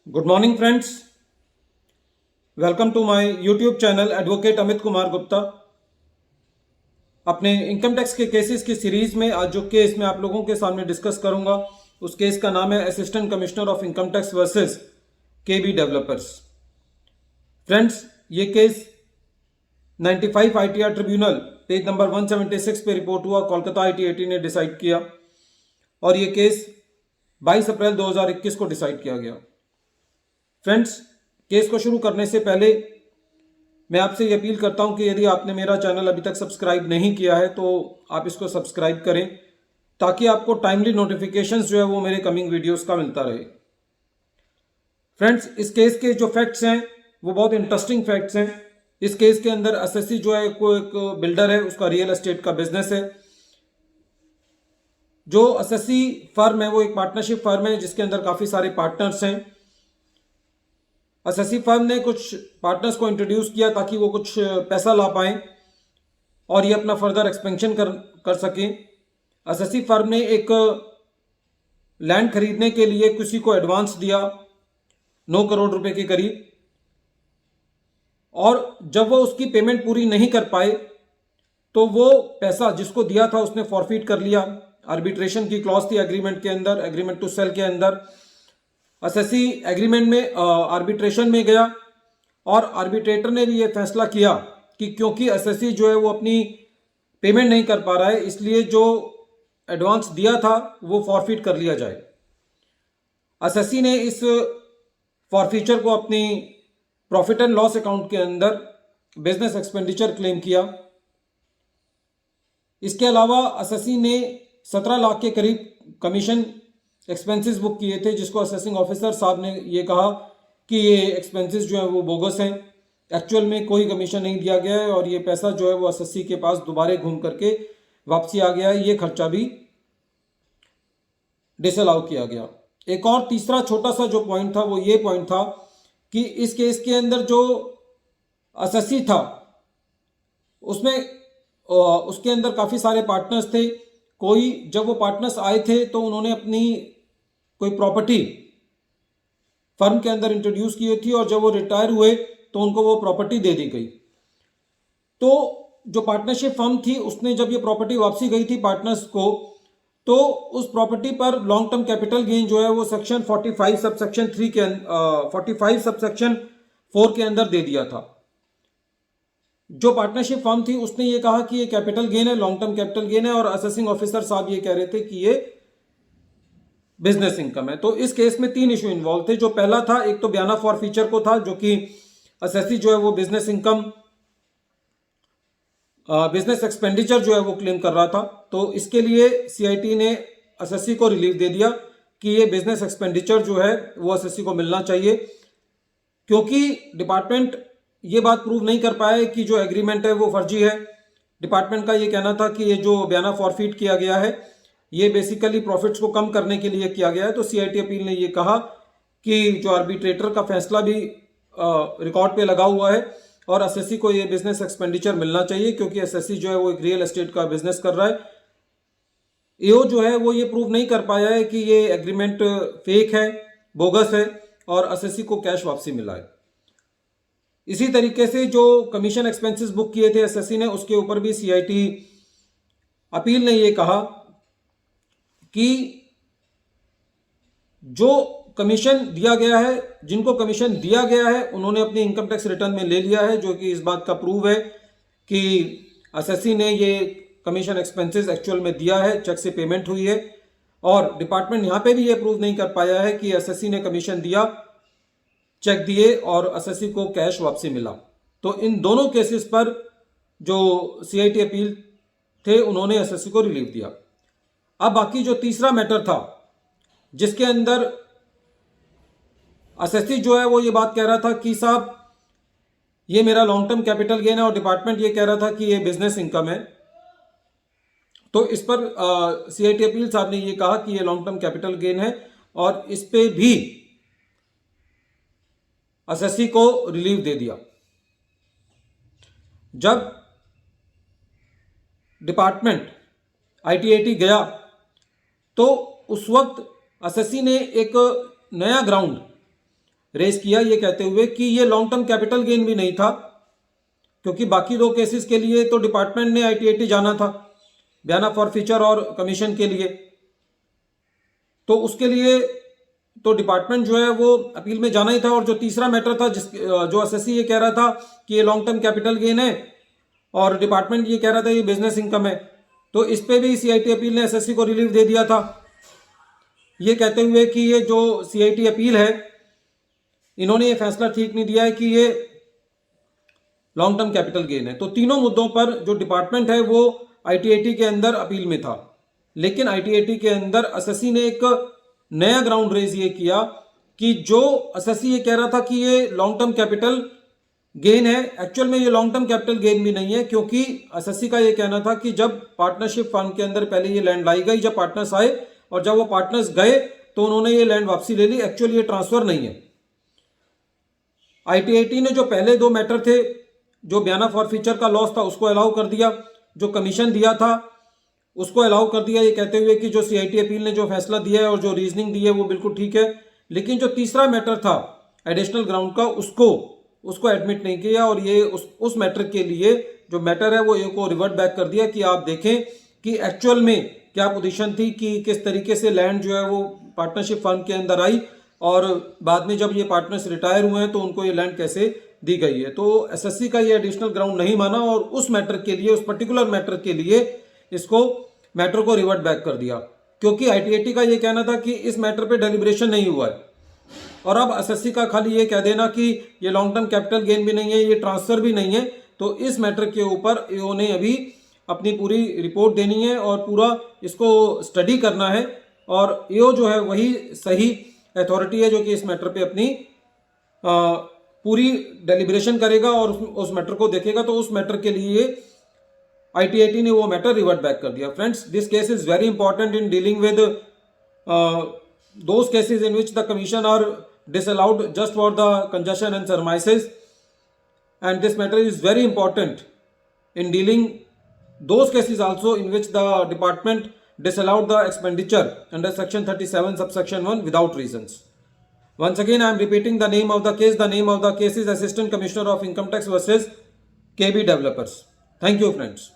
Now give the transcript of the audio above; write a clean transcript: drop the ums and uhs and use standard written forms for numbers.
Good morning friends, welcome to my YouTube channel advocate Amit Kumar Gupta. अपने income tax के cases की series में आज जो केस मैं आप लोगों के सामने डिस्कस करूंगा उस केस का नाम है assistant commissioner of income tax versus KB developers. Friends, ये case 95 ITR tribunal page number 176 पे रिपोर्ट हुआ, कोलकाता आईटीएटी ने डिसाइड किया और ये केस 22 अप्रैल 2021 को डिसाइड किया गया। फ्रेंड्स, केस को शुरू करने से पहले मैं आपसे ये अपील करता हूं कि यदि आपने मेरा चैनल अभी तक सब्सक्राइब नहीं किया है तो आप इसको सब्सक्राइब करें ताकि आपको टाइमली नोटिफिकेशंस जो है वो मेरे कमिंग वीडियोस का मिलता रहे। फ्रेंड्स, इस केस के जो फैक्ट्स हैं वो बहुत इंटरेस्टिंग फैक्ट्स हैं। इस केस के अंदर एसएससी जो है को एक बिल्डर है, उसका रियल एस्टेट का बिजनेस है। जो एसएससी फर्म है वो एक पार्टनरशिप फर्म है जिसके अंदर काफ़ी सारे पार्टनर्स हैं। एसएससी फर्म ने कुछ पार्टनर्स को इंट्रोड्यूस किया ताकि वो कुछ पैसा ला पाएं और ये अपना फर्दर एक्सपेंशन कर सकें। एसएससी फर्म ने एक लैंड खरीदने के लिए किसी को एडवांस दिया 9 करोड़ रुपए के करीब, और जब वो उसकी पेमेंट पूरी नहीं कर पाए तो वो पैसा जिसको दिया था उसने फॉरफिट कर लिया। आर्बिट्रेशन की क्लॉज थी एग्रीमेंट के अंदर, एग्रीमेंट टू सेल के अंदर। एसएससी एग्रीमेंट में आर्बिट्रेशन में गया और आर्बिट्रेटर ने भी ये फैसला किया कि क्योंकि एसएससी जो है वो अपनी पेमेंट नहीं कर पा रहा है इसलिए जो एडवांस दिया था वो फॉरफिट कर लिया जाए। एसएससी ने इस फॉरफीचर को अपनी प्रॉफिट एंड लॉस अकाउंट के अंदर बिजनेस एक्सपेंडिचर क्लेम किया। इसके अलावा एसएससी ने 17 लाख के करीब कमीशन एक्सपेंसेस बुक किए थे, जिसको असेसिंग ऑफिसर साहब ने ये कहा कि ये एक्सपेंसेस जो है वो बोगस हैं, एक्चुअल में कोई कमीशन नहीं दिया गया है और ये पैसा जो है वो एसएससी के पास दोबारा घूम करके वापसी आ गया है। ये खर्चा भी डिसअलाउ किया गया। एक और तीसरा छोटा सा जो पॉइंट था वो ये पॉइंट था कि इस केस के अंदर जो एसएससी था उसमें उसके अंदर काफ़ी सारे पार्टनर्स थे। कोई जब वो पार्टनर्स आए थे तो उन्होंने अपनी कोई प्रॉपर्टी फर्म के अंदर इंट्रोड्यूस की थी और जब वो रिटायर हुए तो उनको वो प्रॉपर्टी दे दी गई। तो जो पार्टनरशिप फर्म थी उसने जब ये प्रॉपर्टी वापसी गई थी पार्टनर्स को तो उस प्रॉपर्टी पर लॉन्ग टर्म कैपिटल गेन जो है वो सेक्शन 45 सबसेक्शन 3 के 45 सबसेक्शन 4 के अंदर दे दिया था। जो पार्टनरशिप फर्म थी उसने ये कहा कि ये कैपिटल गेन है, लॉन्ग टर्म कैपिटल गेन है, और असेसिंग ऑफिसर साहब ये कह रहे थे कि ये बिजनेस इनकम है। तो इस केस में 3 इशू इन्वॉल्व थे। जो पहला था, एक तो बयाना फॉर फीचर को था जो कि एसएससी जो है वो बिजनेस इनकम बिजनेस एक्सपेंडिचर जो है वो क्लेम कर रहा था। तो इसके लिए सीआईटी ने एसएससी को रिलीफ दे दिया कि ये बिजनेस एक्सपेंडिचर जो है वो एसएससी को मिलना चाहिए, क्योंकि डिपार्टमेंट ये बात प्रूव नहीं कर पाया कि जो एग्रीमेंट है वो फर्जी है। डिपार्टमेंट का ये कहना था कि ये जो बयाना फॉरफिट किया गया है ये बेसिकली प्रॉफिट्स को कम करने के लिए किया गया है। तो सीआईटी अपील ने ये कहा कि जो आर्बिट्रेटर का फैसला भी रिकॉर्ड पे लगा हुआ है और एसएससी को ये बिजनेस एक्सपेंडिचर मिलना चाहिए, क्योंकि एसएससी जो है वो एक रियल एस्टेट का बिजनेस कर रहा है। ईओ जो है वो ये प्रूव नहीं कर पाया है कि ये एग्रीमेंट फेक है, बोगस है और एसएससी को कैश वापसी मिला है। इसी तरीके से जो कमीशन एक्सपेंसेस बुक किए थे एसएससी ने, उसके ऊपर भी सीआईटी अपील ने ये कहा कि जो कमीशन दिया गया है, जिनको कमीशन दिया गया है उन्होंने अपनी इनकम टैक्स रिटर्न में ले लिया है, जो कि इस बात का प्रूव है कि एसएससी ने ये कमीशन एक्सपेंसेस एक्चुअल में दिया है, चेक से पेमेंट हुई है। और डिपार्टमेंट यहां पे भी ये प्रूव नहीं कर पाया है कि एसएससी ने कमीशन दिया, चेक दिए और एसएससी को कैश वापसी मिला। तो इन दोनों केसेस पर जो सीआईटी अपील थे उन्होंने एसएससी को रिलीफ दिया। अब बाकी जो तीसरा मैटर था जिसके अंदर एसएससी जो है वो ये बात कह रहा था कि साहब ये मेरा लॉन्ग टर्म कैपिटल गेन है और डिपार्टमेंट ये कह रहा था कि ये बिजनेस इनकम है। तो इस पर सीआईटी अपील साहब ने ये कहा कि ये लॉन्ग टर्म कैपिटल गेन है और इस पे भी एसएससी को रिलीफ दे दिया। जब डिपार्टमेंट आईटीएटी गया तो उस वक्त एसएससी ने एक नया ग्राउंड रेज किया ये कहते हुए कि ये लॉन्ग टर्म कैपिटल गेन भी नहीं था, क्योंकि बाकी दो केसेस के लिए तो डिपार्टमेंट ने ITAT जाना था, बयाना फॉर फीचर और कमीशन के लिए। तो उसके लिए तो डिपार्टमेंट जो है वो अपील में जाना ही था। और जो तीसरा मैटर था जो एसएससी ये कह रहा था कि ये लॉन्ग टर्म कैपिटल गेन है और डिपार्टमेंट ये कह रहा था ये बिजनेस इनकम है, तो इस पे भी CIT अपील ने एसएससी को रिलीफ दे दिया था, ये कहते हुए कि ये जो CIT अपील है इन्होंने ये फैसला ठीक नहीं दिया है कि ये लॉन्ग टर्म कैपिटल गेन है। तो तीनों मुद्दों पर जो डिपार्टमेंट है वो ITAT के अंदर अपील में था, लेकिन ITAT के अंदर एसएससी ने एक नया ग्राउंड रेज ये किया कि जो एसएससी ये कह रहा था कि ये लॉन्ग टर्म कैपिटल गेन है, एक्चुअल में ये लॉन्ग टर्म कैपिटल गेन भी नहीं है, क्योंकि एसएससी का ये कहना था कि जब पार्टनरशिप फर्म के अंदर पहले ये लैंड लाई गई, जब पार्टनर्स आए और जब वो पार्टनर्स गए तो उन्होंने ये लैंड वापसी ले ली, एक्चुअली ये ट्रांसफर नहीं है। ITAT ने जो पहले दो मैटर थे, जो बयाना फॉर फीचर का लॉस था उसको अलाउ कर दिया, जो कमीशन दिया था उसको अलाउ कर दिया, ये कहते हुए कि जो CIT अपील ने जो फैसला दिया है और जो रीजनिंग दी है वो बिल्कुल ठीक है। लेकिन जो तीसरा मैटर था एडिशनल ग्राउंड का, उसको एडमिट नहीं किया और ये उस मैटर के लिए जो मैटर है वो ए को रिवर्ट बैक कर दिया कि आप देखें कि एक्चुअल में क्या पोजीशन थी, कि किस तरीके से लैंड जो है वो पार्टनरशिप फर्म के अंदर आई और बाद में जब ये पार्टनर्स रिटायर हुए हैं तो उनको ये लैंड कैसे दी गई है। तो एसएससी का ये एडिशनल ग्राउंड नहीं माना और उस मैटर के लिए, उस पर्टिकुलर मैटर के लिए इसको मैटर को रिवर्ट बैक कर दिया, क्योंकि ITAT का ये कहना था कि इस मैटर पे डेलिब्रेशन नहीं हुआ है। और अब एसएससी का खाली ये कह देना कि ये लॉन्ग टर्म कैपिटल गेन भी नहीं है, ये ट्रांसफर भी नहीं है, तो इस मैटर के ऊपर ईओ ने अभी अपनी पूरी रिपोर्ट देनी है और पूरा इसको स्टडी करना है। और ईओ जो है वही सही अथॉरिटी है जो कि इस मैटर पे अपनी पूरी डेलिब्रेशन करेगा और उस मैटर को देखेगा। तो उस मैटर के लिए ITAT ने वो मैटर रिवर्ट बैक कर दिया। Friends, this case is very important in dealing with those cases in which the commission are disallowed just for the congestion and surmises, and this matter is very important in dealing those cases also in which the department disallowed the expenditure under section 37 subsection 1 without reasons. Once again I am repeating the name of the case. The name of the case is Assistant Commissioner of Income Tax versus KB Developers. Thank you friends.